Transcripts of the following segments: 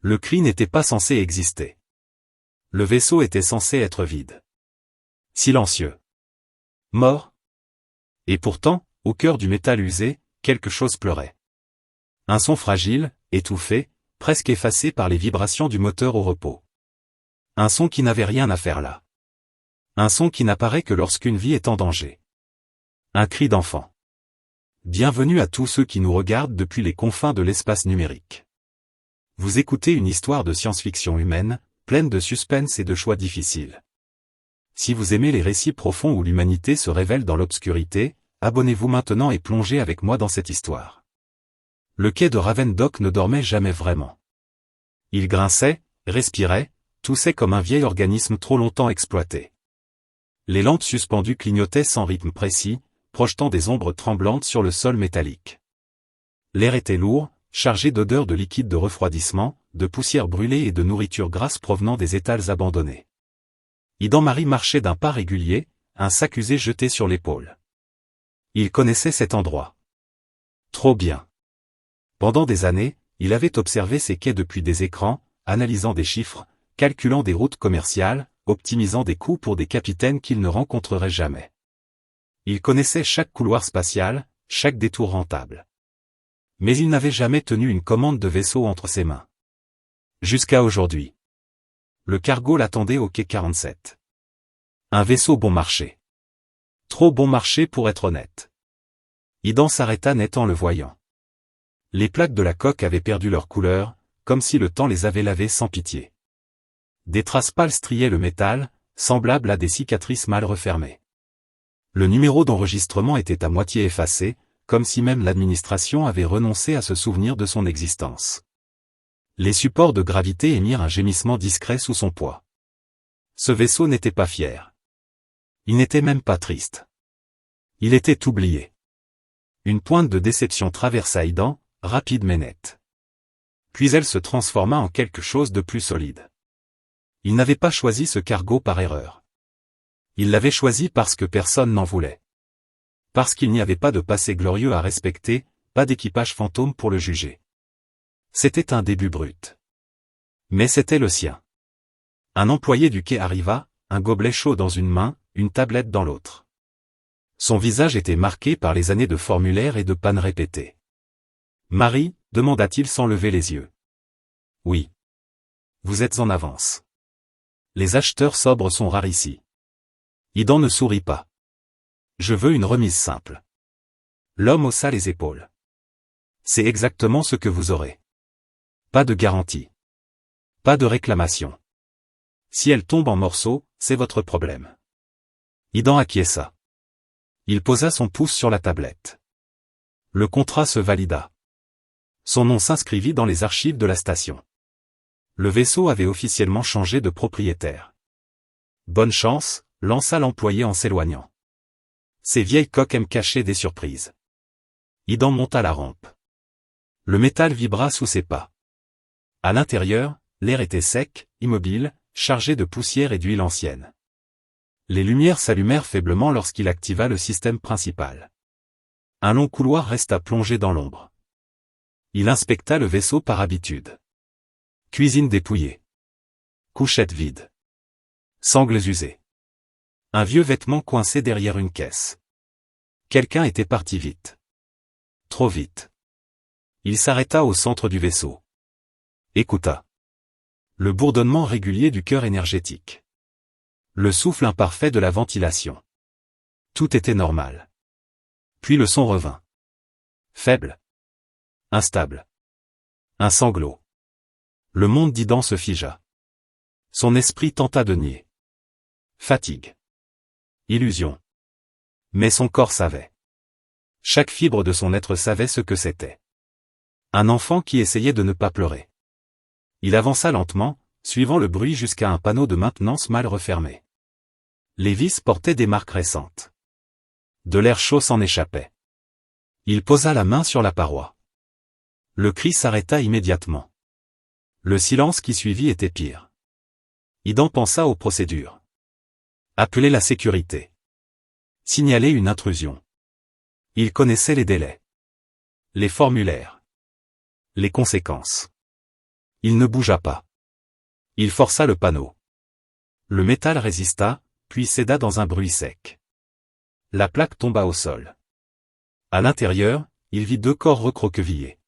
Le cri n'était pas censé exister. Le vaisseau était censé être vide. Silencieux. Mort. Et pourtant, au cœur du métal usé, quelque chose pleurait. Un son fragile, étouffé, presque effacé par les vibrations du moteur au repos. Un son qui n'avait rien à faire là. Un son qui n'apparaît que lorsqu'une vie est en danger. Un cri d'enfant. Bienvenue à tous ceux qui nous regardent depuis les confins de l'espace numérique. Vous écoutez une histoire de science-fiction humaine, pleine de suspense et de choix difficiles. Si vous aimez les récits profonds où l'humanité se révèle dans l'obscurité, abonnez-vous maintenant et plongez avec moi dans cette histoire. Le quai de Ravensdock ne dormait jamais vraiment. Il grinçait, respirait, toussait comme un vieil organisme trop longtemps exploité. Les lampes suspendues clignotaient sans rythme précis, projetant des ombres tremblantes sur le sol métallique. L'air était lourd, chargé d'odeurs de liquide de refroidissement, de poussière brûlée et de nourriture grasse provenant des étals abandonnés. Iden-Marie marchait d'un pas régulier, un sac usé jeté sur l'épaule. Il connaissait cet endroit. Trop bien. Pendant des années, il avait observé ces quais depuis des écrans, analysant des chiffres, calculant des routes commerciales, optimisant des coûts pour des capitaines qu'il ne rencontrerait jamais. Il connaissait chaque couloir spatial, chaque détour rentable. Mais il n'avait jamais tenu une commande de vaisseau entre ses mains. Jusqu'à aujourd'hui. Le cargo l'attendait au quai 47. Un vaisseau bon marché. Trop bon marché pour être honnête. Iden s'arrêta net en le voyant. Les plaques de la coque avaient perdu leur couleur, comme si le temps les avait lavées sans pitié. Des traces pâles striaient le métal, semblables à des cicatrices mal refermées. Le numéro d'enregistrement était à moitié effacé, comme si même l'administration avait renoncé à se souvenir de son existence. Les supports de gravité émirent un gémissement discret sous son poids. Ce vaisseau n'était pas fier. Il n'était même pas triste. Il était oublié. Une pointe de déception traversa Iden, rapide mais nette. Puis elle se transforma en quelque chose de plus solide. Il n'avait pas choisi ce cargo par erreur. Il l'avait choisi parce que personne n'en voulait. Parce qu'il n'y avait pas de passé glorieux à respecter, pas d'équipage fantôme pour le juger. C'était un début brut. Mais c'était le sien. Un employé du quai arriva, un gobelet chaud dans une main, une tablette dans l'autre. Son visage était marqué par les années de formulaires et de pannes répétées. « Marie » demanda-t-il sans lever les yeux. « Oui. Vous êtes en avance. Les acheteurs sobres sont rares ici. » Iden ne sourit pas. « Je veux une remise simple. » L'homme haussa les épaules. « C'est exactement ce que vous aurez. Pas de garantie. Pas de réclamation. Si elle tombe en morceaux, c'est votre problème. » Iden acquiesça. Il posa son pouce sur la tablette. Le contrat se valida. Son nom s'inscrivit dans les archives de la station. Le vaisseau avait officiellement changé de propriétaire. Bonne chance, lança l'employé en s'éloignant. Ces vieilles coques aiment cacher des surprises. Iden monta la rampe. Le métal vibra sous ses pas. À l'intérieur, l'air était sec, immobile, chargé de poussière et d'huile ancienne. Les lumières s'allumèrent faiblement lorsqu'il activa le système principal. Un long couloir resta plongé dans l'ombre. Il inspecta le vaisseau par habitude. Cuisine dépouillée. Couchette vide. Sangles usées. Un vieux vêtement coincé derrière une caisse. Quelqu'un était parti vite. Trop vite. Il s'arrêta au centre du vaisseau. Écouta. Le bourdonnement régulier du cœur énergétique. Le souffle imparfait de la ventilation. Tout était normal. Puis le son revint. Faible. Instable. Un sanglot. Le monde d'Iden se figea. Son esprit tenta de nier. Fatigue. Illusion. Mais son corps savait. Chaque fibre de son être savait ce que c'était. Un enfant qui essayait de ne pas pleurer. Il avança lentement, suivant le bruit jusqu'à un panneau de maintenance mal refermé. Les vis portaient des marques récentes. De l'air chaud s'en échappait. Il posa la main sur la paroi. Le cri s'arrêta immédiatement. Le silence qui suivit était pire. Iden pensa aux procédures. Appeler la sécurité. Signaler une intrusion. Il connaissait les délais. Les formulaires. Les conséquences. Il ne bougea pas. Il força le panneau. Le métal résista, puis céda dans un bruit sec. La plaque tomba au sol. À l'intérieur, il vit 2 corps recroquevillés.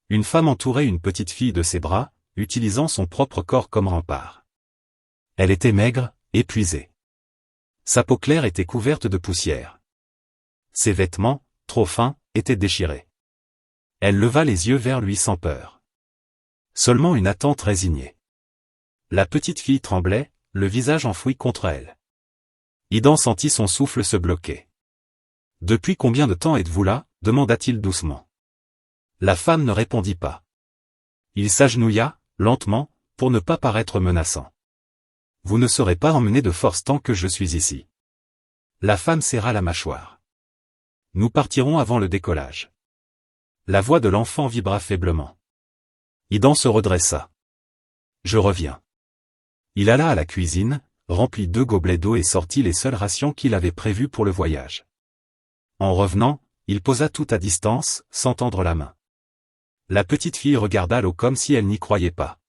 Une femme entourait une petite fille de ses bras, utilisant son propre corps comme rempart. Elle était maigre, épuisée. Sa peau claire était couverte de poussière. Ses vêtements, trop fins, étaient déchirés. Elle leva les yeux vers lui sans peur. Seulement une attente résignée. La petite fille tremblait, le visage enfoui contre elle. Idan sentit son souffle se bloquer. « Depuis combien de temps êtes-vous là » demanda-t-il doucement. La femme ne répondit pas. Il s'agenouilla, lentement, pour ne pas paraître menaçant. « Vous ne serez pas emmené de force tant que je suis ici. » La femme serra la mâchoire. « Nous partirons avant le décollage. » La voix de l'enfant vibra faiblement. Idan se redressa. « Je reviens. » Il alla à la cuisine, remplit 2 gobelets d'eau et sortit les seules rations qu'il avait prévues pour le voyage. En revenant, il posa tout à distance, sans tendre la main. La petite fille regarda l'eau comme si elle n'y croyait pas.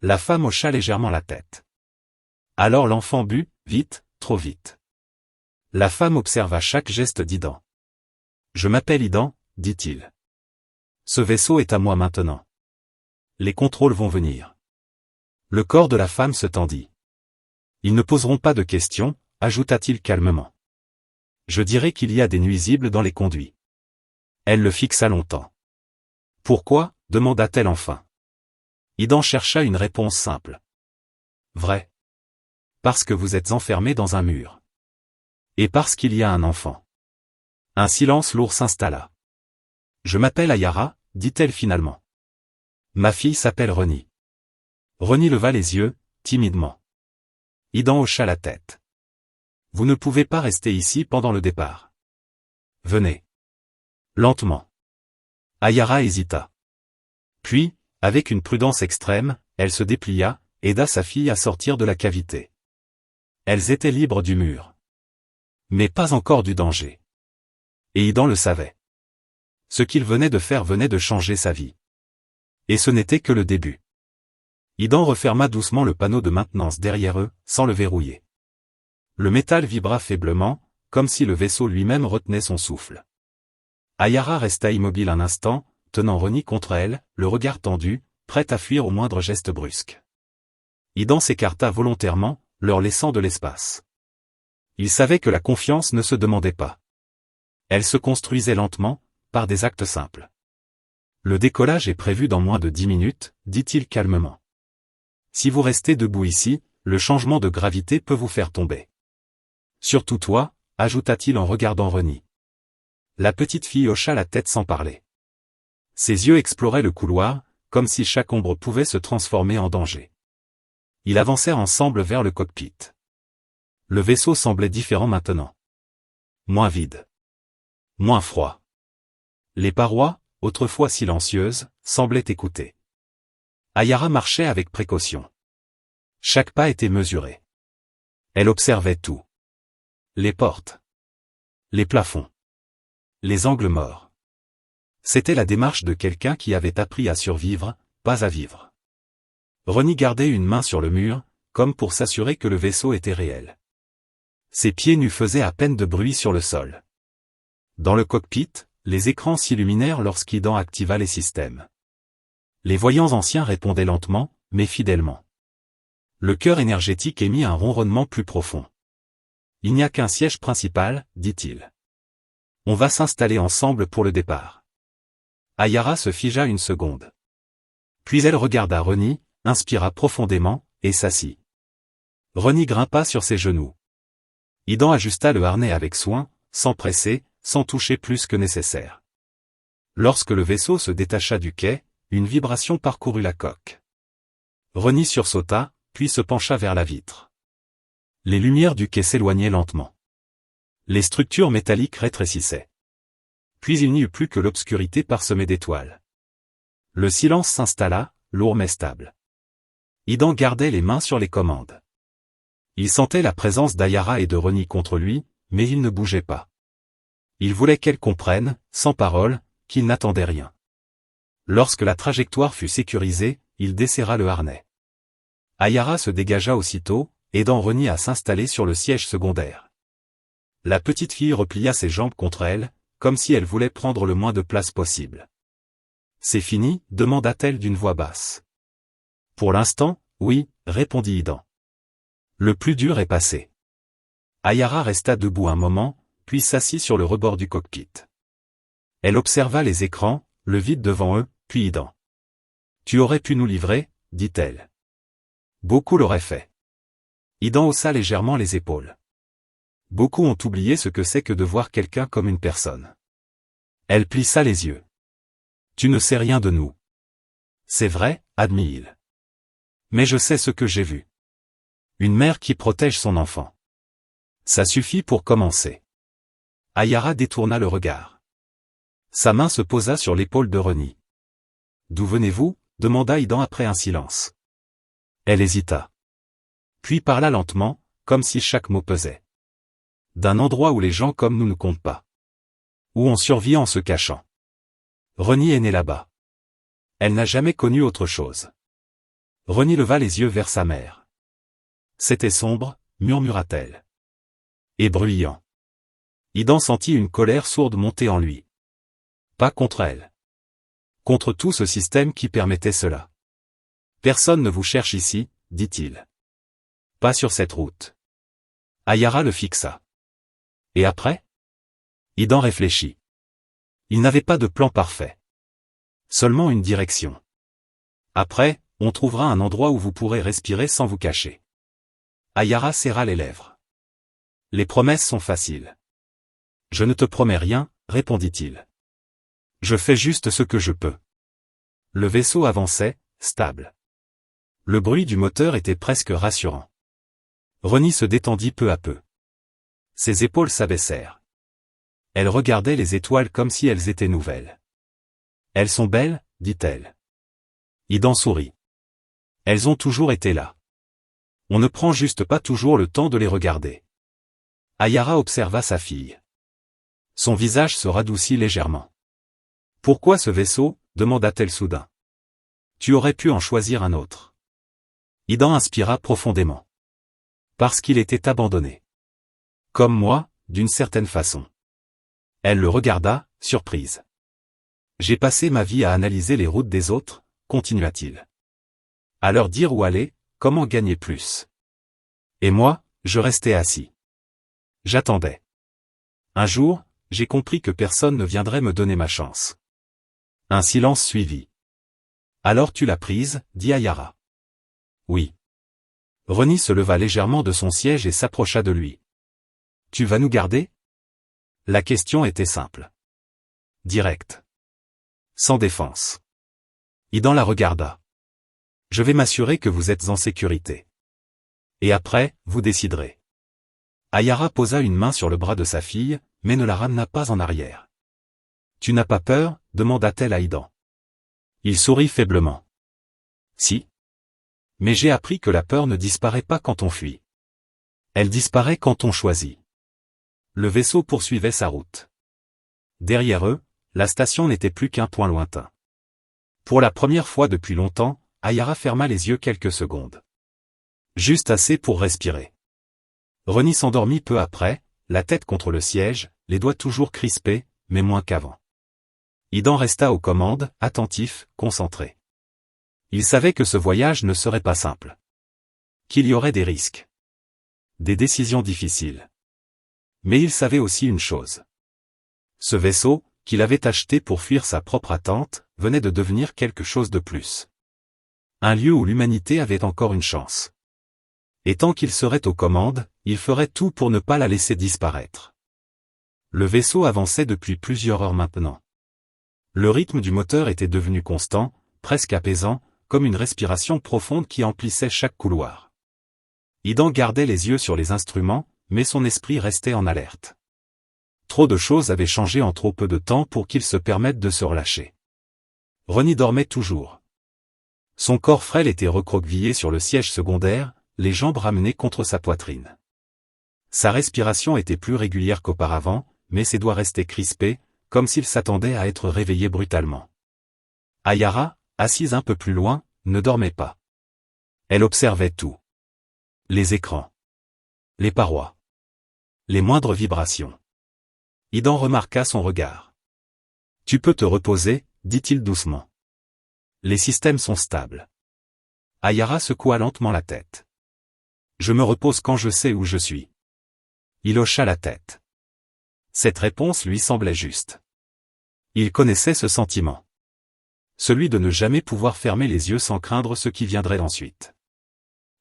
La femme hocha légèrement la tête. Alors l'enfant but, vite, trop vite. La femme observa chaque geste d'Idan. « Je m'appelle Idan, dit-il. Ce vaisseau est à moi maintenant. Les contrôles vont venir. » Le corps de la femme se tendit. « Ils ne poseront pas de questions, ajouta-t-il calmement. Je dirais qu'il y a des nuisibles dans les conduits. » Elle le fixa longtemps. « Pourquoi » demanda-t-elle enfin. Idan chercha une réponse simple. « Vrai. Parce que vous êtes enfermé dans un mur. Et parce qu'il y a un enfant. » Un silence lourd s'installa. « Je m'appelle Ayara, dit-elle finalement. Ma fille s'appelle Reni. » Reni leva les yeux, timidement. Idan hocha la tête. « Vous ne pouvez pas rester ici pendant le départ. Venez. » Lentement. Ayara hésita. Puis, avec une prudence extrême, elle se déplia, aida sa fille à sortir de la cavité. Elles étaient libres du mur. Mais pas encore du danger. Et Idan le savait. Ce qu'il venait de faire venait de changer sa vie. Et ce n'était que le début. Idan referma doucement le panneau de maintenance derrière eux, sans le verrouiller. Le métal vibra faiblement, comme si le vaisseau lui-même retenait son souffle. Ayara resta immobile un instant, tenant Reni contre elle, le regard tendu, prête à fuir au moindre geste brusque. Idan s'écarta volontairement, leur laissant de l'espace. Il savait que la confiance ne se demandait pas. Elle se construisait lentement, par des actes simples. Le décollage est prévu dans moins de 10 minutes, dit-il calmement. Si vous restez debout ici, le changement de gravité peut vous faire tomber. Surtout toi, ajouta-t-il en regardant Reni. La petite fille hocha la tête sans parler. Ses yeux exploraient le couloir, comme si chaque ombre pouvait se transformer en danger. Ils avancèrent ensemble vers le cockpit. Le vaisseau semblait différent maintenant. Moins vide. Moins froid. Les parois, autrefois silencieuses, semblaient écouter. Ayara marchait avec précaution. Chaque pas était mesuré. Elle observait tout. Les portes. Les plafonds. Les angles morts. C'était la démarche de quelqu'un qui avait appris à survivre, pas à vivre. Reni gardait une main sur le mur, comme pour s'assurer que le vaisseau était réel. Ses pieds nus faisaient à peine de bruit sur le sol. Dans le cockpit, les écrans s'illuminèrent lorsqu'Idan activa les systèmes. Les voyants anciens répondaient lentement, mais fidèlement. Le cœur énergétique émit un ronronnement plus profond. « Il n'y a qu'un siège principal, dit-il. On va s'installer ensemble pour le départ. » Ayara se figea une seconde. Puis elle regarda Reni, inspira profondément, et s'assit. Reni grimpa sur ses genoux. Idan ajusta le harnais avec soin, sans presser, sans toucher plus que nécessaire. Lorsque le vaisseau se détacha du quai, une vibration parcourut la coque. Reni sursauta, puis se pencha vers la vitre. Les lumières du quai s'éloignaient lentement. Les structures métalliques rétrécissaient. Puis il n'y eut plus que l'obscurité parsemée d'étoiles. Le silence s'installa, lourd mais stable. Idan gardait les mains sur les commandes. Il sentait la présence d'Ayara et de Reni contre lui, mais il ne bougeait pas. Il voulait qu'elle comprenne, sans parole, qu'il n'attendait rien. Lorsque la trajectoire fut sécurisée, il desserra le harnais. Ayara se dégagea aussitôt, aidant Reni à s'installer sur le siège secondaire. La petite fille replia ses jambes contre elle, comme si elle voulait prendre le moins de place possible. « C'est fini » demanda-t-elle d'une voix basse. « Pour l'instant, oui » répondit Idan. « Le plus dur est passé. » Ayara resta debout un moment, puis s'assit sur le rebord du cockpit. Elle observa les écrans, le vide devant eux, puis Idan. « Tu aurais pu nous livrer » dit-elle. Beaucoup l'auraient fait. Idan haussa légèrement les épaules. Beaucoup ont oublié ce que c'est que de voir quelqu'un comme une personne. Elle plissa les yeux. Tu ne sais rien de nous. C'est vrai, admit-il. Mais je sais ce que j'ai vu. Une mère qui protège son enfant. Ça suffit pour commencer. Ayara détourna le regard. Sa main se posa sur l'épaule de Reni. D'où venez-vous demanda Idan après un silence. Elle hésita. Puis parla lentement, comme si chaque mot pesait. D'un endroit où les gens comme nous ne comptent pas. Où on survit en se cachant. Reni est née là-bas. Elle n'a jamais connu autre chose. Reni leva les yeux vers sa mère. C'était sombre, murmura-t-elle. Et bruyant. Idan sentit une colère sourde monter en lui. Pas contre elle. Contre tout ce système qui permettait cela. Personne ne vous cherche ici, dit-il. Pas sur cette route. Ayara le fixa. Et après? Idan réfléchit. Il n'avait pas de plan parfait. Seulement une direction. Après, on trouvera un endroit où vous pourrez respirer sans vous cacher. Ayara serra les lèvres. Les promesses sont faciles. Je ne te promets rien, répondit-il. Je fais juste ce que je peux. Le vaisseau avançait, stable. Le bruit du moteur était presque rassurant. Reni se détendit peu à peu. Ses épaules s'abaissèrent. Elle regardait les étoiles comme si elles étaient nouvelles. Elles sont belles, dit-elle. Idan sourit. Elles ont toujours été là. On ne prend juste pas toujours le temps de les regarder. Ayara observa sa fille. Son visage se radoucit légèrement. Pourquoi ce vaisseau demanda-t-elle soudain. Tu aurais pu en choisir un autre. Idan inspira profondément. Parce qu'il était abandonné. Comme moi, d'une certaine façon. Elle le regarda, surprise. J'ai passé ma vie à analyser les routes des autres, continua-t-il. À leur dire où aller, comment gagner plus. Et moi, je restais assis. J'attendais. Un jour, j'ai compris que personne ne viendrait me donner ma chance. Un silence suivit. Alors tu l'as prise, dit Ayara. Oui. Reni se leva légèrement de son siège et s'approcha de lui. Tu vas nous garder? La question était simple. Directe. Sans défense. Idan la regarda. Je vais m'assurer que vous êtes en sécurité. Et après, vous déciderez. Ayara posa une main sur le bras de sa fille, mais ne la ramena pas en arrière. Tu n'as pas peur? Demanda-t-elle à Idan. Il sourit faiblement. Si. Mais j'ai appris que la peur ne disparaît pas quand on fuit. Elle disparaît quand on choisit. Le vaisseau poursuivait sa route. Derrière eux, la station n'était plus qu'un point lointain. Pour la première fois depuis longtemps, Ayara ferma les yeux quelques secondes. Juste assez pour respirer. Reni s'endormit peu après, la tête contre le siège, les doigts toujours crispés, mais moins qu'avant. Idan resta aux commandes, attentif, concentré. Il savait que ce voyage ne serait pas simple. Qu'il y aurait des risques. Des décisions difficiles. Mais il savait aussi une chose. Ce vaisseau, qu'il avait acheté pour fuir sa propre attente, venait de devenir quelque chose de plus. Un lieu où l'humanité avait encore une chance. Et tant qu'il serait aux commandes, il ferait tout pour ne pas la laisser disparaître. Le vaisseau avançait depuis plusieurs heures maintenant. Le rythme du moteur était devenu constant, presque apaisant, comme une respiration profonde qui emplissait chaque couloir. Idan gardait les yeux sur les instruments, mais son esprit restait en alerte. Trop de choses avaient changé en trop peu de temps pour qu'il se permette de se relâcher. Reni dormait toujours. Son corps frêle était recroquevillé sur le siège secondaire, les jambes ramenées contre sa poitrine. Sa respiration était plus régulière qu'auparavant, mais ses doigts restaient crispés, comme s'il s'attendait à être réveillé brutalement. Ayara, assise un peu plus loin, ne dormait pas. Elle observait tout. Les écrans. Les parois. Les moindres vibrations. Idan remarqua son regard. « Tu peux te reposer, dit-il doucement. Les systèmes sont stables. » Ayara secoua lentement la tête. « Je me repose quand je sais où je suis. » Il hocha la tête. Cette réponse lui semblait juste. Il connaissait ce sentiment. Celui de ne jamais pouvoir fermer les yeux sans craindre ce qui viendrait ensuite.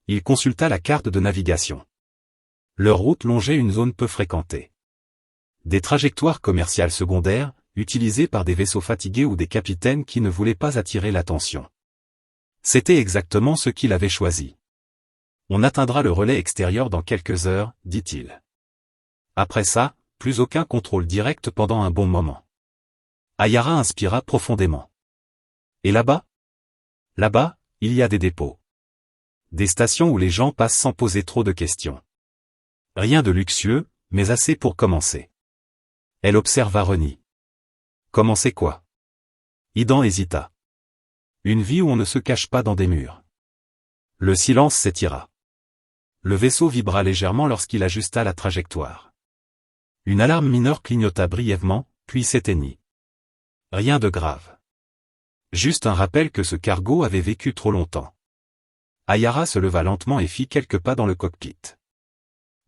Il consulta la carte de navigation. Leur route longeait une zone peu fréquentée. Des trajectoires commerciales secondaires, utilisées par des vaisseaux fatigués ou des capitaines qui ne voulaient pas attirer l'attention. C'était exactement ce qu'il avait choisi. On atteindra le relais extérieur dans quelques heures, dit-il. Après ça, plus aucun contrôle direct pendant un bon moment. Ayara inspira profondément. Et là-bas? Là-bas, il y a des dépôts. Des stations où les gens passent sans poser trop de questions. Rien de luxueux, mais assez pour commencer. Elle observa Reni. Commencer quoi? Idan hésita. Une vie où on ne se cache pas dans des murs. Le silence s'étira. Le vaisseau vibra légèrement lorsqu'il ajusta la trajectoire. Une alarme mineure clignota brièvement, puis s'éteignit. Rien de grave. Juste un rappel que ce cargo avait vécu trop longtemps. Ayara se leva lentement et fit quelques pas dans le cockpit.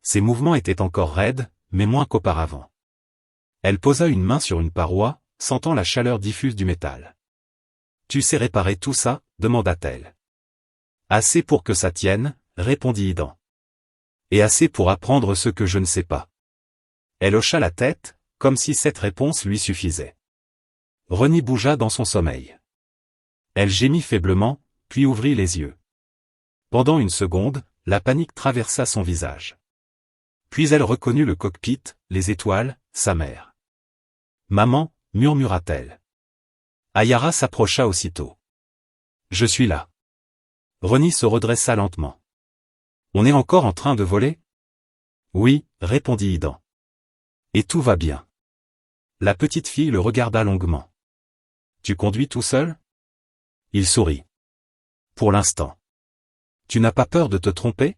Ses mouvements étaient encore raides, mais moins qu'auparavant. Elle posa une main sur une paroi, sentant la chaleur diffuse du métal. « Tu sais réparer tout ça ?» demanda-t-elle. « Assez pour que ça tienne » répondit Idan. « Et assez pour apprendre ce que je ne sais pas. » Elle hocha la tête, comme si cette réponse lui suffisait. Reni bougea dans son sommeil. Elle gémit faiblement, puis ouvrit les yeux. Pendant une seconde, la panique traversa son visage. Puis elle reconnut le cockpit, les étoiles, sa mère. « Maman » murmura-t-elle. Ayara s'approcha aussitôt. « Je suis là. » Reni se redressa lentement. « On est encore en train de voler ?» « Oui » répondit Idan. « Et tout va bien. » La petite fille le regarda longuement. « Tu conduis tout seul ?» Il sourit. « Pour l'instant. »« Tu n'as pas peur de te tromper ?»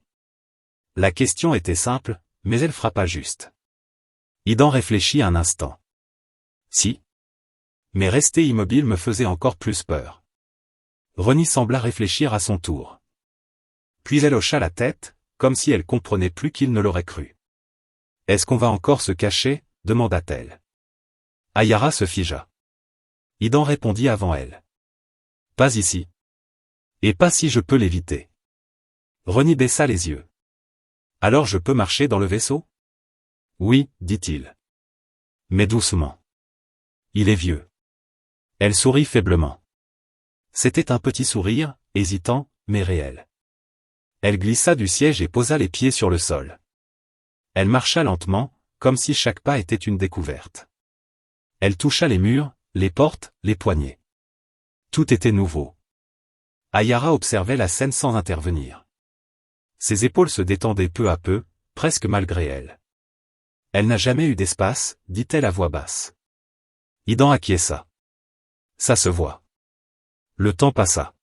La question était simple, mais elle frappa juste. Idan réfléchit un instant. « Si. » Mais rester immobile me faisait encore plus peur. Reni sembla réfléchir à son tour. Puis elle hocha la tête, comme si elle comprenait plus qu'il ne l'aurait cru. « Est-ce qu'on va encore se cacher ?» demanda-t-elle. Ayara se figea. Idan répondit avant elle. « Pas ici. Et pas si je peux l'éviter. » Reni baissa les yeux. « Alors je peux marcher dans le vaisseau ?» Oui, dit-il. Mais doucement. Il est vieux. Elle sourit faiblement. C'était un petit sourire, hésitant, mais réel. Elle glissa du siège et posa les pieds sur le sol. Elle marcha lentement, comme si chaque pas était une découverte. Elle toucha les murs, les portes, les poignées. Tout était nouveau. Ayara observait la scène sans intervenir. Ses épaules se détendaient peu à peu, presque malgré elle. « Elle n'a jamais eu d'espace » dit-elle à voix basse. Idan acquiesça. « Ça se voit. » Le temps passa.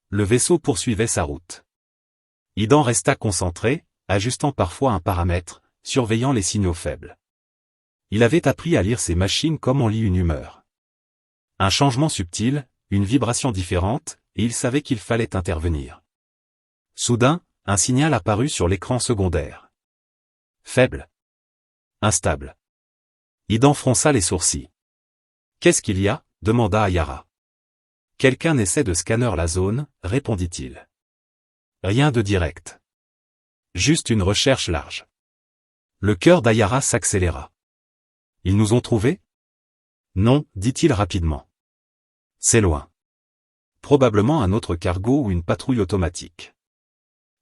Le vaisseau poursuivait sa route. Idan resta concentré, ajustant parfois un paramètre, surveillant les signaux faibles. Il avait appris à lire ces machines comme on lit une humeur. Un changement subtil, une vibration différente, et il savait qu'il fallait intervenir. Soudain, un signal apparut sur l'écran secondaire. Faible. Instable. Idan fronça les sourcils. « Qu'est-ce qu'il y a ?» demanda Ayara. « Quelqu'un essaie de scanner la zone » répondit-il. Rien de direct. Juste une recherche large. Le cœur d'Ayara s'accéléra. « Ils nous ont trouvés ?» Non, dit-il rapidement. C'est loin. Probablement un autre cargo ou une patrouille automatique.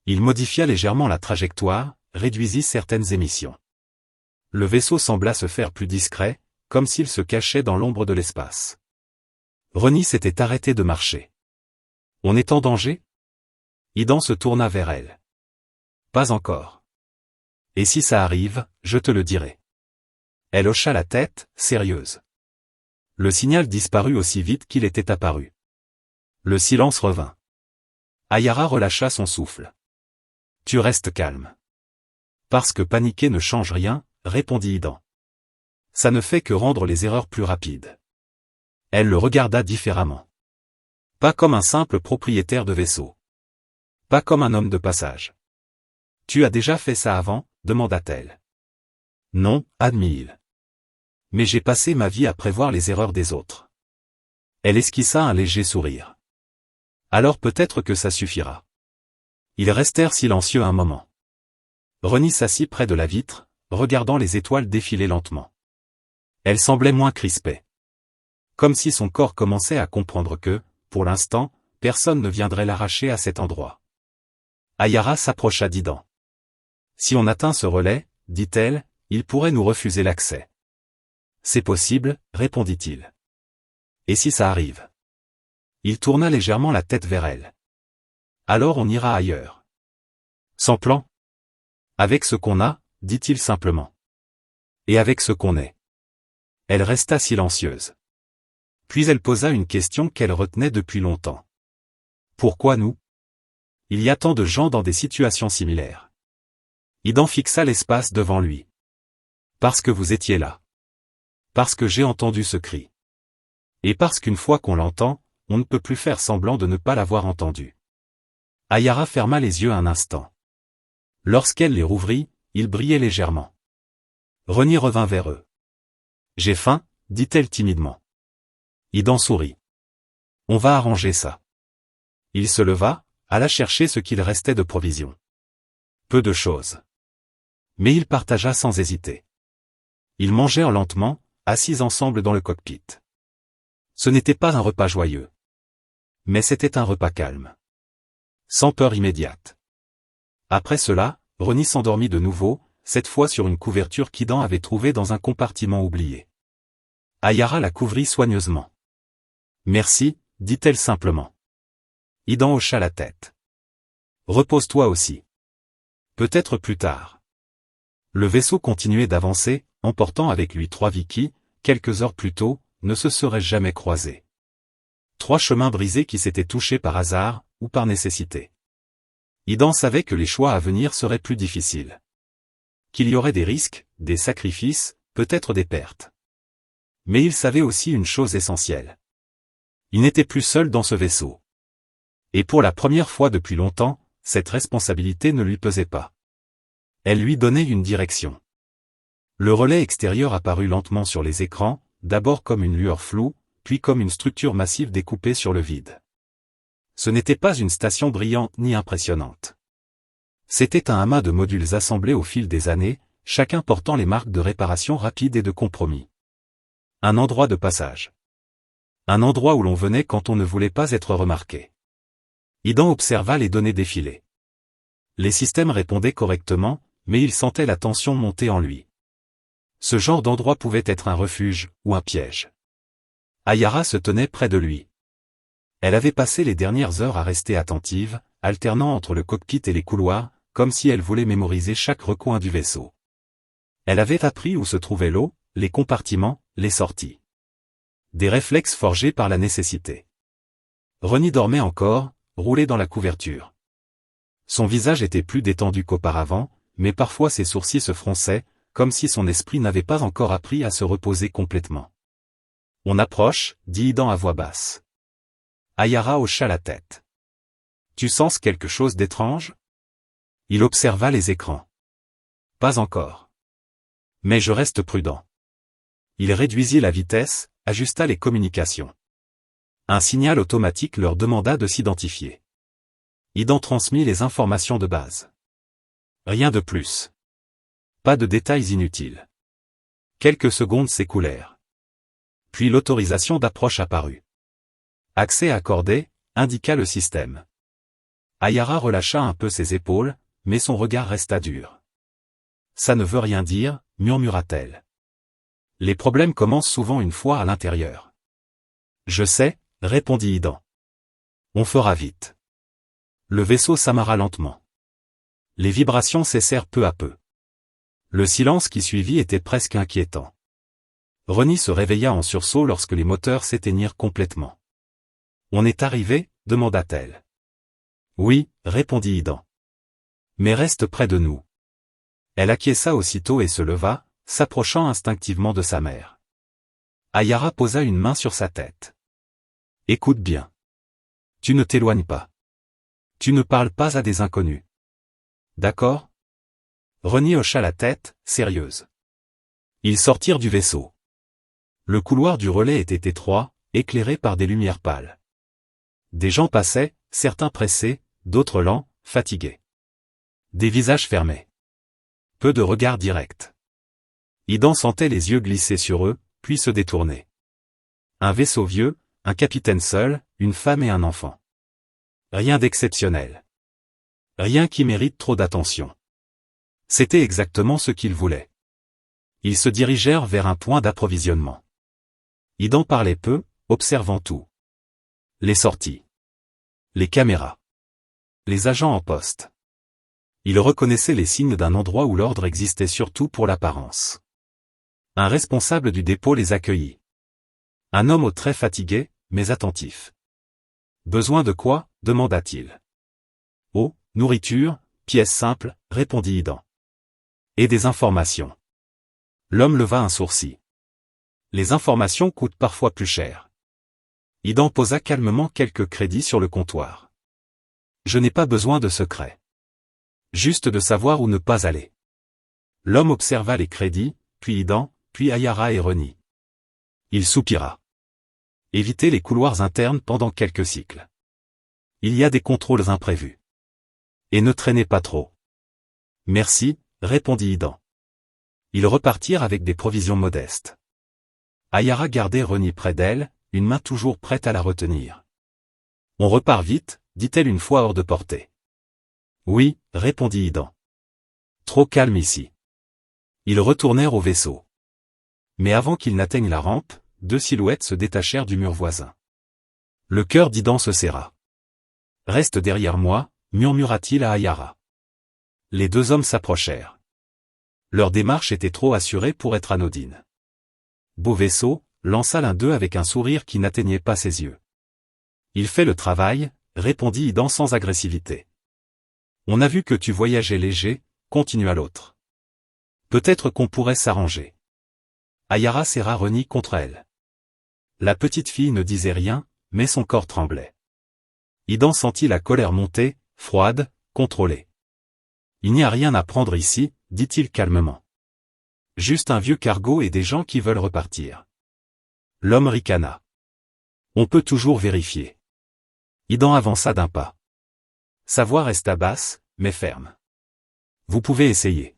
Il modifia légèrement la trajectoire, réduisit certaines émissions. Le vaisseau sembla se faire plus discret, comme s'il se cachait dans l'ombre de l'espace. Reni s'était arrêté de marcher. « On est en danger ?» Idan se tourna vers elle. « Pas encore. Et si ça arrive, je te le dirai. » Elle hocha la tête, sérieuse. Le signal disparut aussi vite qu'il était apparu. Le silence revint. Ayara relâcha son souffle. Tu restes calme. Parce que paniquer ne change rien, répondit Idan. Ça ne fait que rendre les erreurs plus rapides. Elle le regarda différemment. Pas comme un simple propriétaire de vaisseau. Pas comme un homme de passage. Tu as déjà fait ça avant, demanda-t-elle. Non, admit-il. Mais j'ai passé ma vie à prévoir les erreurs des autres. Elle esquissa un léger sourire. Alors peut-être que ça suffira. Ils restèrent silencieux un moment. Reni s'assit près de la vitre, regardant les étoiles défiler lentement. Elle semblait moins crispée. Comme si son corps commençait à comprendre que, pour l'instant, personne ne viendrait l'arracher à cet endroit. Ayara s'approcha d'Idan. Si on atteint ce relais, dit-elle, il pourrait nous refuser l'accès. C'est possible, répondit-il. Et si ça arrive? Il tourna légèrement la tête vers elle. Alors on ira ailleurs. Sans plan? Avec ce qu'on a, dit-il simplement. Et avec ce qu'on est. Elle resta silencieuse. Puis elle posa une question qu'elle retenait depuis longtemps. Pourquoi nous? Il y a tant de gens dans des situations similaires. Idan fixa l'espace devant lui. Parce que vous étiez là. Parce que j'ai entendu ce cri. Et parce qu'une fois qu'on l'entend, on ne peut plus faire semblant de ne pas l'avoir entendu. Ayara ferma les yeux un instant. Lorsqu'elle les rouvrit, ils brillaient légèrement. Reni revint vers eux. J'ai faim, dit-elle timidement. Idan sourit. On va arranger ça. Il se leva, alla chercher ce qu'il restait de provisions. Peu de choses. Mais il partagea sans hésiter. Ils mangèrent lentement, assis ensemble dans le cockpit. Ce n'était pas un repas joyeux. Mais c'était un repas calme. Sans peur immédiate. Après cela, Reni s'endormit de nouveau, cette fois sur une couverture qu'Idan avait trouvée dans un compartiment oublié. Ayara la couvrit soigneusement. Merci, dit-elle simplement. Idan hocha la tête. Repose-toi aussi. Peut-être plus tard. Le vaisseau continuait d'avancer, emportant avec lui 3 Vikings, quelques heures plus tôt, ne se seraient jamais croisés. 3 chemins brisés qui s'étaient touchés par hasard, ou par nécessité. Idan savait que les choix à venir seraient plus difficiles. Qu'il y aurait des risques, des sacrifices, peut-être des pertes. Mais il savait aussi une chose essentielle. Il n'était plus seul dans ce vaisseau. Et pour la première fois depuis longtemps, cette responsabilité ne lui pesait pas. Elle lui donnait une direction. Le relais extérieur apparut lentement sur les écrans, d'abord comme une lueur floue, puis comme une structure massive découpée sur le vide. Ce n'était pas une station brillante ni impressionnante. C'était un amas de modules assemblés au fil des années, chacun portant les marques de réparation rapide et de compromis. Un endroit de passage. Un endroit où l'on venait quand on ne voulait pas être remarqué. Idan observa les données défiler. Les systèmes répondaient correctement, mais il sentait la tension monter en lui. Ce genre d'endroit pouvait être un refuge, ou un piège. Ayara se tenait près de lui. Elle avait passé les dernières heures à rester attentive, alternant entre le cockpit et les couloirs, comme si elle voulait mémoriser chaque recoin du vaisseau. Elle avait appris où se trouvait l'eau, les compartiments, les sorties. Des réflexes forgés par la nécessité. Reni dormait encore, roulé dans la couverture. Son visage était plus détendu qu'auparavant, mais parfois ses sourcils se fronçaient, comme si son esprit n'avait pas encore appris à se reposer complètement. On approche, dit Idan à voix basse. Ayara hocha la tête. Tu sens quelque chose d'étrange? Il observa les écrans. Pas encore. Mais je reste prudent. Il réduisit la vitesse, ajusta les communications. Un signal automatique leur demanda de s'identifier. Idan transmit les informations de base. Rien de plus. Pas de détails inutiles. Quelques secondes s'écoulèrent. Puis l'autorisation d'approche apparut. Accès accordé, indiqua le système. Ayara relâcha un peu ses épaules, mais son regard resta dur. Ça ne veut rien dire, murmura-t-elle. Les problèmes commencent souvent une fois à l'intérieur. Je sais, répondit Idan. On fera vite. Le vaisseau s'amarra lentement. Les vibrations cessèrent peu à peu. Le silence qui suivit était presque inquiétant. Reni se réveilla en sursaut lorsque les moteurs s'éteignirent complètement. On est arrivé, demanda-t-elle. Oui, répondit Idan. Mais reste près de nous. Elle acquiesça aussitôt et se leva, s'approchant instinctivement de sa mère. Ayara posa une main sur sa tête. Écoute bien. Tu ne t'éloignes pas. Tu ne parles pas à des inconnus. D'accord? Reni hocha la tête, sérieuse. Ils sortirent du vaisseau. Le couloir du relais était étroit, éclairé par des lumières pâles. Des gens passaient, certains pressés, d'autres lents, fatigués. Des visages fermés. Peu de regards directs. Idan sentait les yeux glisser sur eux, puis se détourner. Un vaisseau vieux, un capitaine seul, une femme et un enfant. Rien d'exceptionnel. Rien qui mérite trop d'attention. C'était exactement ce qu'ils voulaient. Ils se dirigèrent vers un point d'approvisionnement. Idan parlait peu, observant tout. Les sorties. Les caméras. Les agents en poste. Il reconnaissait les signes d'un endroit où l'ordre existait surtout pour l'apparence. Un responsable du dépôt les accueillit. Un homme aux traits fatigués, mais attentif. Besoin de quoi? Demanda-t-il. Eau, nourriture, pièces simples, répondit Idan. Et des informations. L'homme leva un sourcil. Les informations coûtent parfois plus cher. Idan posa calmement quelques crédits sur le comptoir. Je n'ai pas besoin de secrets. Juste de savoir où ne pas aller. L'homme observa les crédits, puis Idan, puis Ayara et Reni. Il soupira. Évitez les couloirs internes pendant quelques cycles. Il y a des contrôles imprévus. Et ne traînez pas trop. Merci, répondit Idan. Ils repartirent avec des provisions modestes. Ayara gardait Reni près d'elle, une main toujours prête à la retenir. On repart vite, dit-elle une fois hors de portée. Oui, répondit Idan. Trop calme ici. Ils retournèrent au vaisseau. Mais avant qu'ils n'atteignent la rampe, deux silhouettes se détachèrent du mur voisin. Le cœur d'Idan se serra. Reste derrière moi, murmura-t-il à Ayara. Les deux hommes s'approchèrent. Leur démarche était trop assurée pour être anodine. Beau vaisseau, lança l'un d'eux avec un sourire qui n'atteignait pas ses yeux. Il fait le travail, répondit Idan sans agressivité. On a vu que tu voyageais léger, continua l'autre. Peut-être qu'on pourrait s'arranger. Ayara serra Reni contre elle. La petite fille ne disait rien, mais son corps tremblait. Idan sentit la colère monter, froide, contrôlée. Il n'y a rien à prendre ici, dit-il calmement. Juste un vieux cargo et des gens qui veulent repartir. L'homme ricana. On peut toujours vérifier. Idan avança d'un pas. Sa voix resta basse, mais ferme. Vous pouvez essayer.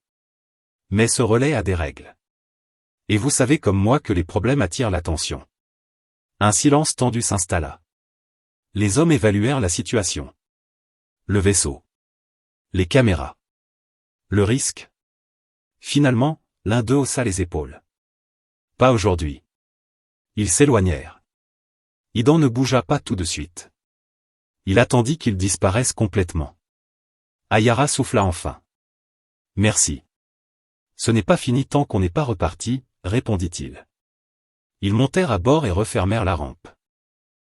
Mais ce relais a des règles. Et vous savez comme moi que les problèmes attirent l'attention. Un silence tendu s'installa. Les hommes évaluèrent la situation. Le vaisseau. Les caméras. Le risque. Finalement, l'un d'eux haussa les épaules. Pas aujourd'hui. Ils s'éloignèrent. Idan ne bougea pas tout de suite. Il attendit qu'ils disparaissent complètement. Ayara souffla enfin. Merci. Ce n'est pas fini tant qu'on n'est pas reparti, répondit-il. Ils montèrent à bord et refermèrent la rampe.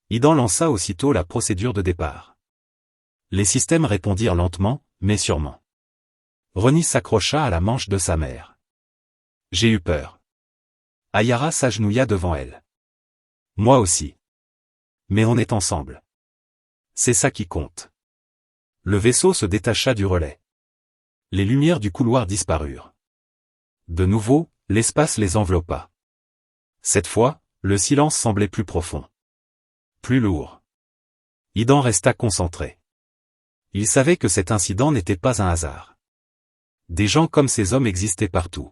Idan lança aussitôt la procédure de départ. Les systèmes répondirent lentement, mais sûrement. Reni s'accrocha à la manche de sa mère. J'ai eu peur. Ayara s'agenouilla devant elle. Moi aussi. Mais on est ensemble. C'est ça qui compte. Le vaisseau se détacha du relais. Les lumières du couloir disparurent. De nouveau, l'espace les enveloppa. Cette fois, le silence semblait plus profond. Plus lourd. Idan resta concentré. Il savait que cet incident n'était pas un hasard. Des gens comme ces hommes existaient partout.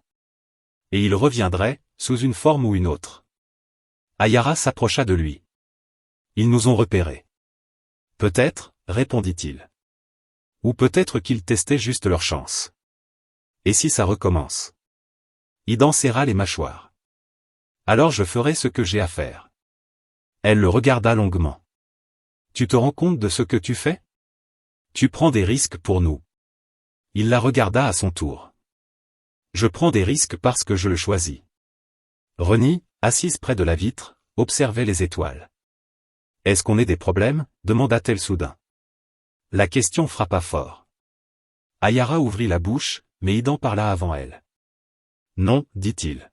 Et ils reviendraient, sous une forme ou une autre. Ayara s'approcha de lui. Ils nous ont repérés. Peut-être, répondit-il. Ou peut-être qu'ils testaient juste leur chance. Et si ça recommence? Idan serra les mâchoires. Alors je ferai ce que j'ai à faire. Elle le regarda longuement. Tu te rends compte de ce que tu fais? Tu prends des risques pour nous. Il la regarda à son tour. Je prends des risques parce que je le choisis. Reni, assise près de la vitre, observait les étoiles. Est-ce qu'on ait des problèmes? Demanda-t-elle soudain. La question frappa fort. Ayara ouvrit la bouche, mais Idan parla avant elle. Non, dit-il.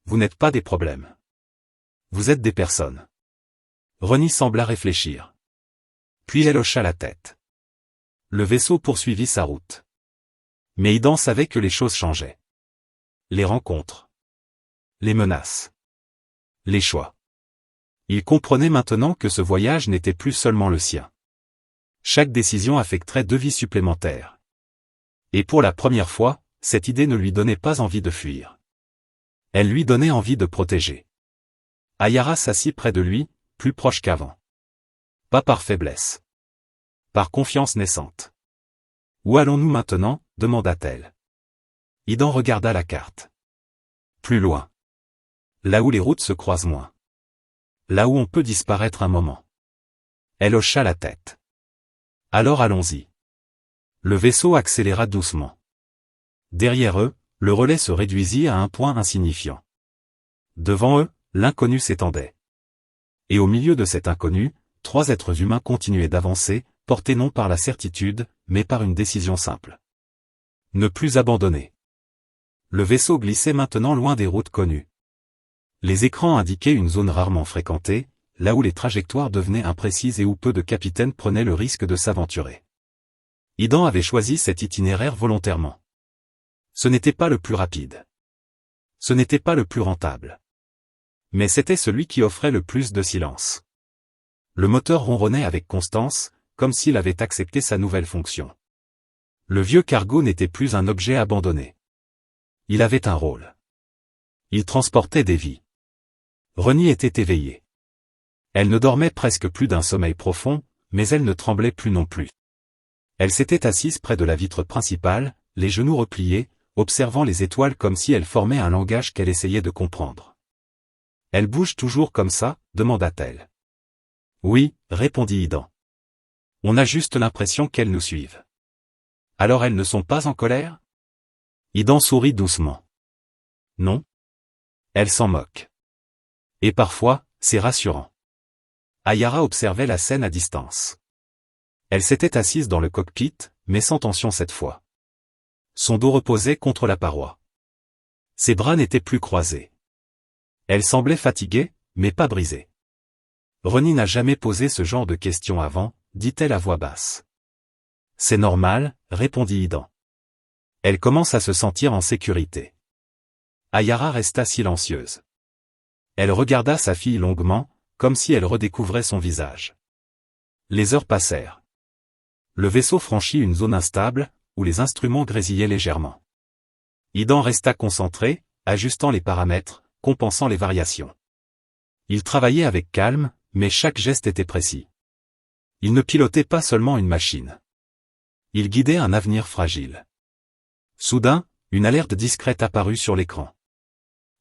Vous n'êtes pas des problèmes. Vous êtes des personnes. Reni sembla réfléchir. Puis elle hocha la tête. Le vaisseau poursuivit sa route. Mais Idan savait que les choses changeaient. Les rencontres. Les menaces. Les choix. Il comprenait maintenant que ce voyage n'était plus seulement le sien. Chaque décision affecterait 2 vies supplémentaires. Et pour la première fois, cette idée ne lui donnait pas envie de fuir. Elle lui donnait envie de protéger. Ayara s'assit près de lui, plus proche qu'avant. Pas par faiblesse. Par confiance naissante. Où allons-nous maintenant, demanda-t-elle. Idan regarda la carte. Plus loin. Là où les routes se croisent moins. Là où on peut disparaître un moment. Elle hocha la tête. Alors allons-y. Le vaisseau accéléra doucement. Derrière eux, le relais se réduisit à un point insignifiant. Devant eux, l'inconnu s'étendait. Et au milieu de cet inconnu, 3 êtres humains continuaient d'avancer, portés non par la certitude, mais par une décision simple. Ne plus abandonner. Le vaisseau glissait maintenant loin des routes connues. Les écrans indiquaient une zone rarement fréquentée, là où les trajectoires devenaient imprécises et où peu de capitaines prenaient le risque de s'aventurer. Idan avait choisi cet itinéraire volontairement. Ce n'était pas le plus rapide. Ce n'était pas le plus rentable. Mais c'était celui qui offrait le plus de silence. Le moteur ronronnait avec constance, comme s'il avait accepté sa nouvelle fonction. Le vieux cargo n'était plus un objet abandonné. Il avait un rôle. Il transportait des vies. Reni était éveillée. Elle ne dormait presque plus d'un sommeil profond, mais elle ne tremblait plus non plus. Elle s'était assise près de la vitre principale, les genoux repliés, observant les étoiles comme si elles formaient un langage qu'elle essayait de comprendre. « Elle bouge toujours comme ça ?» demanda-t-elle. « Oui » répondit Idan. « On a juste l'impression qu'elles nous suivent. »« Alors elles ne sont pas en colère ?» Idan sourit doucement. « Non. Elles s'en moquent. Et parfois, c'est rassurant. » Ayara observait la scène à distance. Elle s'était assise dans le cockpit, mais sans tension cette fois. Son dos reposait contre la paroi. Ses bras n'étaient plus croisés. Elle semblait fatiguée, mais pas brisée. Reni n'a jamais posé ce genre de questions avant, dit-elle à voix basse. C'est normal, répondit Idan. Elle commence à se sentir en sécurité. Ayara resta silencieuse. Elle regarda sa fille longuement, comme si elle redécouvrait son visage. Les heures passèrent. Le vaisseau franchit une zone instable, où les instruments grésillaient légèrement. Idan resta concentré, ajustant les paramètres, compensant les variations. Il travaillait avec calme, mais chaque geste était précis. Il ne pilotait pas seulement une machine. Il guidait un avenir fragile. Soudain, une alerte discrète apparut sur l'écran.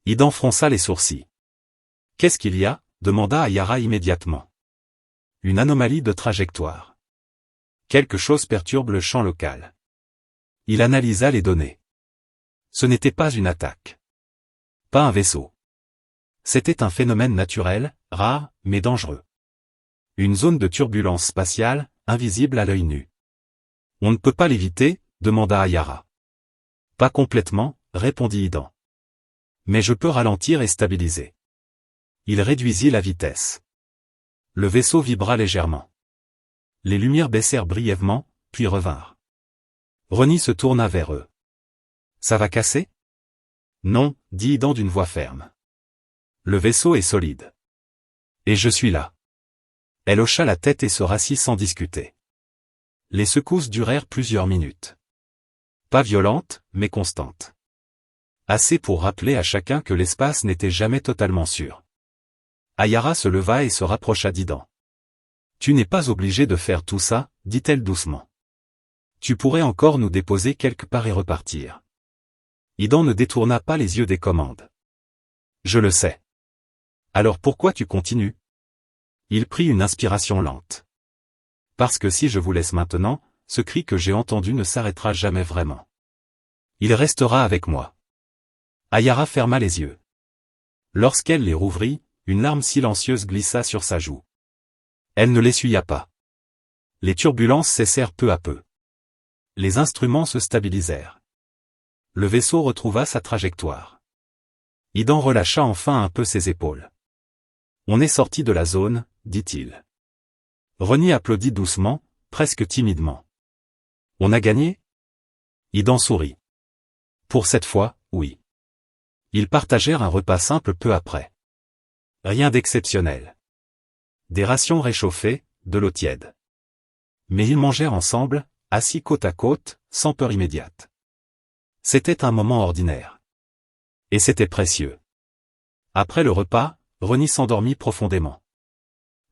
Idan fronça les sourcils. « Qu'est-ce qu'il y a ?» demanda Ayara immédiatement. « Une anomalie de trajectoire. Quelque chose perturbe le champ local. » Il analysa les données. Ce n'était pas une attaque. Pas un vaisseau. C'était un phénomène naturel, rare, mais dangereux. Une zone de turbulence spatiale, invisible à l'œil nu. « On ne peut pas l'éviter ?» demanda Ayara. « Pas complètement » répondit Idan. « Mais je peux ralentir et stabiliser. » Il réduisit la vitesse. Le vaisseau vibra légèrement. Les lumières baissèrent brièvement, puis revinrent. Reni se tourna vers eux. « Ça va casser ?» « Non » dit Idan d'une voix ferme. « Le vaisseau est solide. Et je suis là. » Elle hocha la tête et se rassit sans discuter. Les secousses durèrent plusieurs minutes. Pas violentes, mais constantes. Assez pour rappeler à chacun que l'espace n'était jamais totalement sûr. Ayara se leva et se rapprocha d'Idan. « Tu n'es pas obligé de faire tout ça, dit-elle doucement. Tu pourrais encore nous déposer quelque part et repartir. » Idan ne détourna pas les yeux des commandes. « Je le sais. Alors pourquoi tu continues ?» Il prit une inspiration lente. « Parce que si je vous laisse maintenant, ce cri que j'ai entendu ne s'arrêtera jamais vraiment. Il restera avec moi. » Ayara ferma les yeux. Lorsqu'elle les rouvrit, une larme silencieuse glissa sur sa joue. Elle ne l'essuya pas. Les turbulences cessèrent peu à peu. Les instruments se stabilisèrent. Le vaisseau retrouva sa trajectoire. Idan relâcha enfin un peu ses épaules. On est sorti de la zone, dit-il. Reni applaudit doucement, presque timidement. On a gagné? Idan sourit. Pour cette fois, oui. Ils partagèrent un repas simple peu après. Rien d'exceptionnel. Des rations réchauffées, de l'eau tiède. Mais ils mangèrent ensemble, assis côte à côte, sans peur immédiate. C'était un moment ordinaire. Et c'était précieux. Après le repas, Reni s'endormit profondément.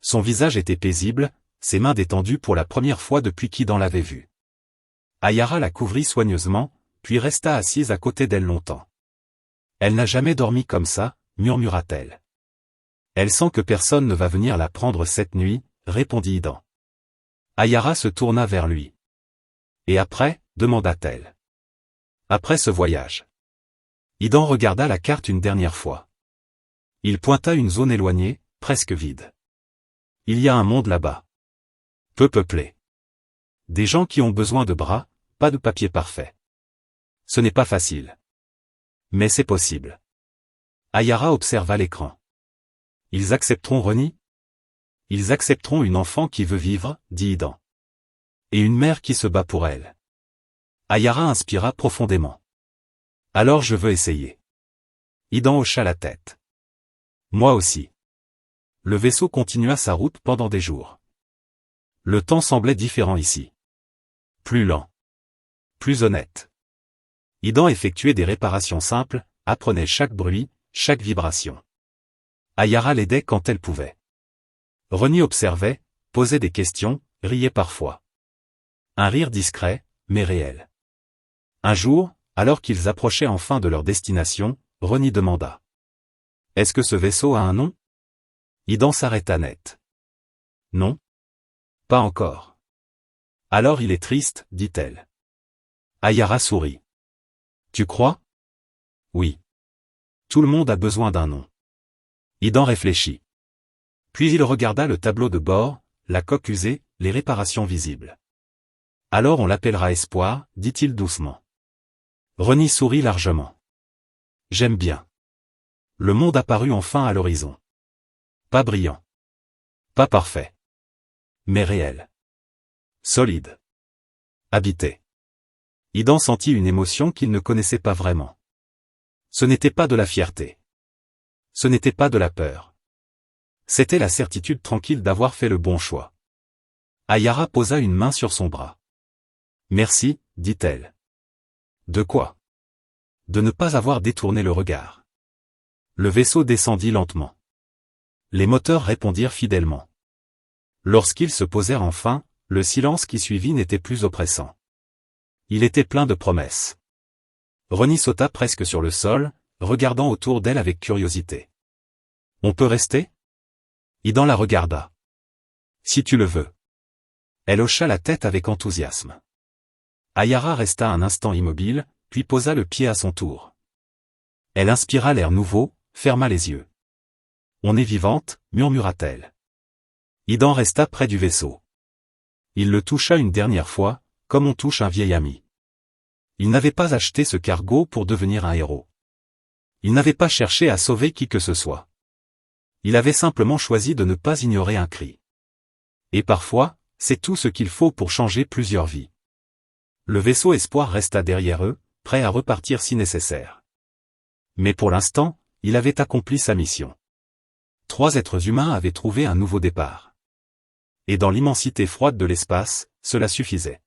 Son visage était paisible, ses mains détendues pour la première fois depuis qu'Idan l'avait vue. Ayara la couvrit soigneusement, puis resta assise à côté d'elle longtemps. Elle n'a jamais dormi comme ça, murmura-t-elle. Elle sent que personne ne va venir la prendre cette nuit, répondit Idan. Ayara se tourna vers lui. Et après, demanda-t-elle. Après ce voyage. Idan regarda la carte une dernière fois. Il pointa une zone éloignée, presque vide. Il y a un monde là-bas. Peu peuplé. Des gens qui ont besoin de bras, pas de papier parfait. Ce n'est pas facile. Mais c'est possible. Ayara observa l'écran. Ils accepteront Reni? Ils accepteront une enfant qui veut vivre, dit Idan. Et une mère qui se bat pour elle. Ayara inspira profondément. Alors je veux essayer. Idan hocha la tête. Moi aussi. Le vaisseau continua sa route pendant des jours. Le temps semblait différent ici. Plus lent. Plus honnête. Idan effectuait des réparations simples, apprenait chaque bruit, chaque vibration. Ayara l'aidait quand elle pouvait. Reni observait, posait des questions, riait parfois. Un rire discret, mais réel. Un jour, alors qu'ils approchaient enfin de leur destination, Reni demanda. Est-ce que ce vaisseau a un nom? Idan s'arrêta net. Non? Pas encore. Alors il est triste, dit-elle. Ayara sourit. Tu crois? Oui. Tout le monde a besoin d'un nom. Idan réfléchit. Puis il regarda le tableau de bord, la coque usée, les réparations visibles. Alors on l'appellera Espoir, dit-il doucement. Reni sourit largement. J'aime bien. Le monde apparut enfin à l'horizon. Pas brillant. Pas parfait. Mais réel. Solide. Habité. Idan sentit une émotion qu'il ne connaissait pas vraiment. Ce n'était pas de la fierté. Ce n'était pas de la peur. C'était la certitude tranquille d'avoir fait le bon choix. Ayara posa une main sur son bras. Merci, dit-elle. De quoi? De ne pas avoir détourné le regard. Le vaisseau descendit lentement. Les moteurs répondirent fidèlement. Lorsqu'ils se posèrent enfin, le silence qui suivit n'était plus oppressant. Il était plein de promesses. Reni sauta presque sur le sol, regardant autour d'elle avec curiosité. On peut rester? Idan la regarda. Si tu le veux. Elle hocha la tête avec enthousiasme. Ayara resta un instant immobile, puis posa le pied à son tour. Elle inspira l'air nouveau, ferma les yeux. On est vivante, murmura-t-elle. Idan resta près du vaisseau. Il le toucha une dernière fois, comme on touche un vieil ami. Il n'avait pas acheté ce cargo pour devenir un héros. Il n'avait pas cherché à sauver qui que ce soit. Il avait simplement choisi de ne pas ignorer un cri. Et parfois, c'est tout ce qu'il faut pour changer plusieurs vies. Le vaisseau Espoir resta derrière eux, prêt à repartir si nécessaire. Mais pour l'instant, il avait accompli sa mission. 3 êtres humains avaient trouvé un nouveau départ. Et dans l'immensité froide de l'espace, cela suffisait.